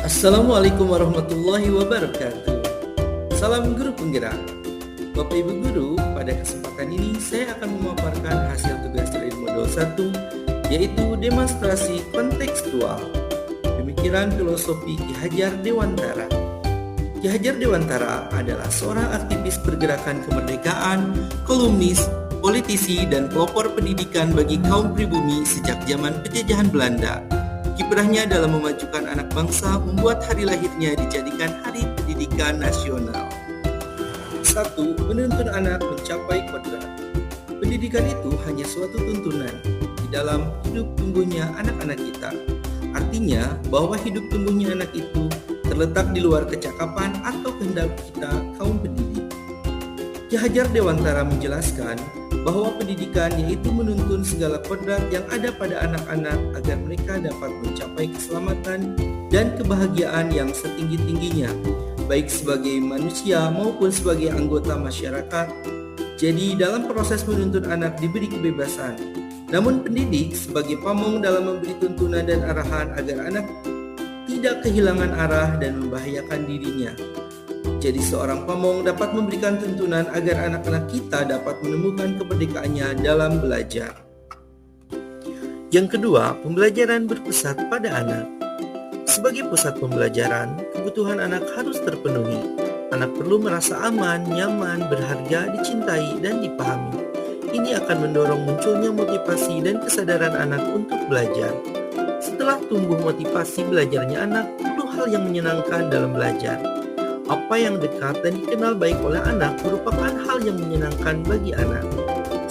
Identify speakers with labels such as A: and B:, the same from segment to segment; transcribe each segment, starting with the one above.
A: Assalamualaikum warahmatullahi wabarakatuh. Salam guru penggerak. Bapak Ibu guru, pada kesempatan ini saya akan memaparkan hasil tugas dari modul 1, yaitu demonstrasi kontekstual. Pemikiran filosofi Ki Hajar Dewantara. Ki Hajar Dewantara adalah seorang aktivis pergerakan kemerdekaan, kolumnis, politisi, dan pelopor pendidikan bagi kaum pribumi sejak zaman penjajahan Belanda. Kiprahnya dalam memajukan anak bangsa membuat hari lahirnya dijadikan Hari Pendidikan Nasional. 1. Menuntun anak mencapai kodrat. Pendidikan itu hanya suatu tuntunan di dalam hidup tumbuhnya anak-anak kita. Artinya bahwa hidup tumbuhnya anak itu terletak di luar kecakapan atau kehendak kita kaum pendidik. Ki Hajar Dewantara menjelaskan bahwa pendidikan yaitu menuntun segala kodrat yang ada pada anak-anak agar mereka dapat mencapai keselamatan dan kebahagiaan yang setinggi-tingginya, baik sebagai manusia maupun sebagai anggota masyarakat. Jadi dalam proses menuntun anak diberi kebebasan, namun pendidik sebagai pamong dalam memberi tuntunan dan arahan agar anak tidak kehilangan arah dan membahayakan dirinya. Jadi seorang pamong dapat memberikan tuntunan agar anak-anak kita dapat menemukan kemerdekaannya dalam belajar. Yang kedua, pembelajaran berpusat pada anak. Sebagai pusat pembelajaran, kebutuhan anak harus terpenuhi. Anak perlu merasa aman, nyaman, berharga, dicintai, dan dipahami. Ini akan mendorong munculnya motivasi dan kesadaran anak untuk belajar. Setelah tumbuh motivasi belajarnya anak, perlu hal yang menyenangkan dalam belajar. Apa yang dekat dan dikenal baik oleh anak merupakan hal yang menyenangkan bagi anak.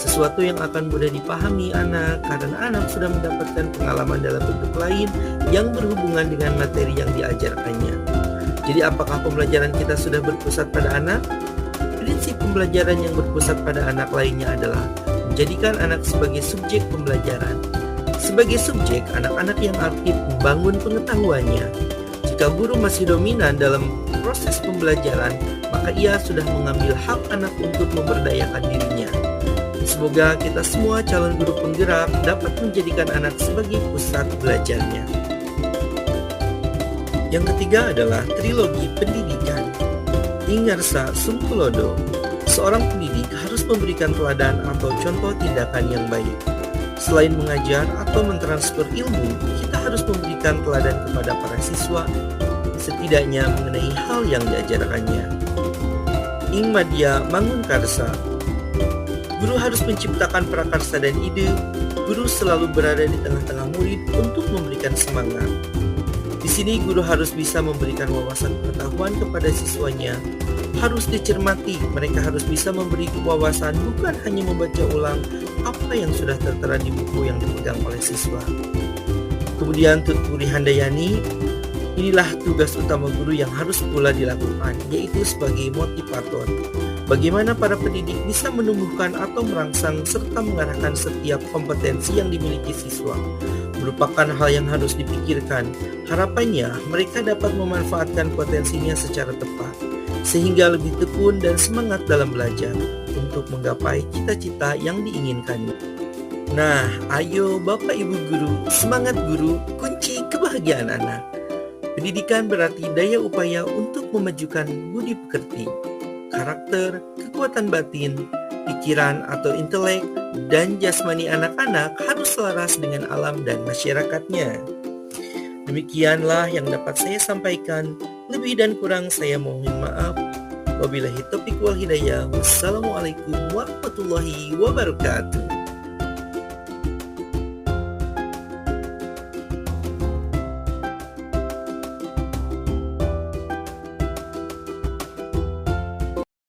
A: Sesuatu yang akan mudah dipahami anak karena anak sudah mendapatkan pengalaman dalam bentuk lain yang berhubungan dengan materi yang diajarkannya. Jadi apakah pembelajaran kita sudah berpusat pada anak? Prinsip pembelajaran yang berpusat pada anak lainnya adalah menjadikan anak sebagai subjek pembelajaran. Sebagai subjek, anak-anak yang aktif membangun pengetahuannya. Jika guru masih dominan dalam proses pembelajaran, maka ia sudah mengambil hak anak untuk memberdayakan dirinya. Semoga kita semua calon guru penggerak dapat menjadikan anak sebagai pusat belajarnya. Yang ketiga adalah trilogi pendidikan. Ingarsa Sungkulodo. Seorang pendidik harus memberikan teladan atau contoh tindakan yang baik. Selain mengajar atau mentransfer ilmu, kita harus memberikan teladan kepada para siswa, setidaknya mengenai hal yang diajarkannya. Ingmadya Mangunkarsa. Guru harus menciptakan prakarsa dan ide. Guru selalu berada di tengah-tengah murid untuk memberikan semangat. Di sini guru harus bisa memberikan wawasan pengetahuan kepada siswanya. Harus dicermati, mereka harus bisa memberi wawasan, bukan hanya membaca ulang apa yang sudah tertera di buku yang dipegang oleh siswa. Kemudian Tutpuri Handayani. Inilah tugas utama guru yang harus pula dilakukan, yaitu sebagai motivator. Bagaimana para pendidik bisa menumbuhkan atau merangsang serta mengarahkan setiap kompetensi yang dimiliki siswa merupakan hal yang harus dipikirkan. Harapannya mereka dapat memanfaatkan potensinya secara tepat, sehingga lebih tekun dan semangat dalam belajar untuk menggapai cita-cita yang diinginkannya. Nah, ayo Bapak Ibu guru, semangat guru, kunci kebahagiaan anak. Pendidikan berarti daya upaya untuk memajukan budi pekerti, karakter, kekuatan batin, pikiran atau intelek, dan jasmani anak-anak harus selaras dengan alam dan masyarakatnya. Demikianlah yang dapat saya sampaikan. Lebih dan kurang saya mohon maaf. Wabillahi taufiq wal hidayah. Wassalamualaikum warahmatullahi wabarakatuh.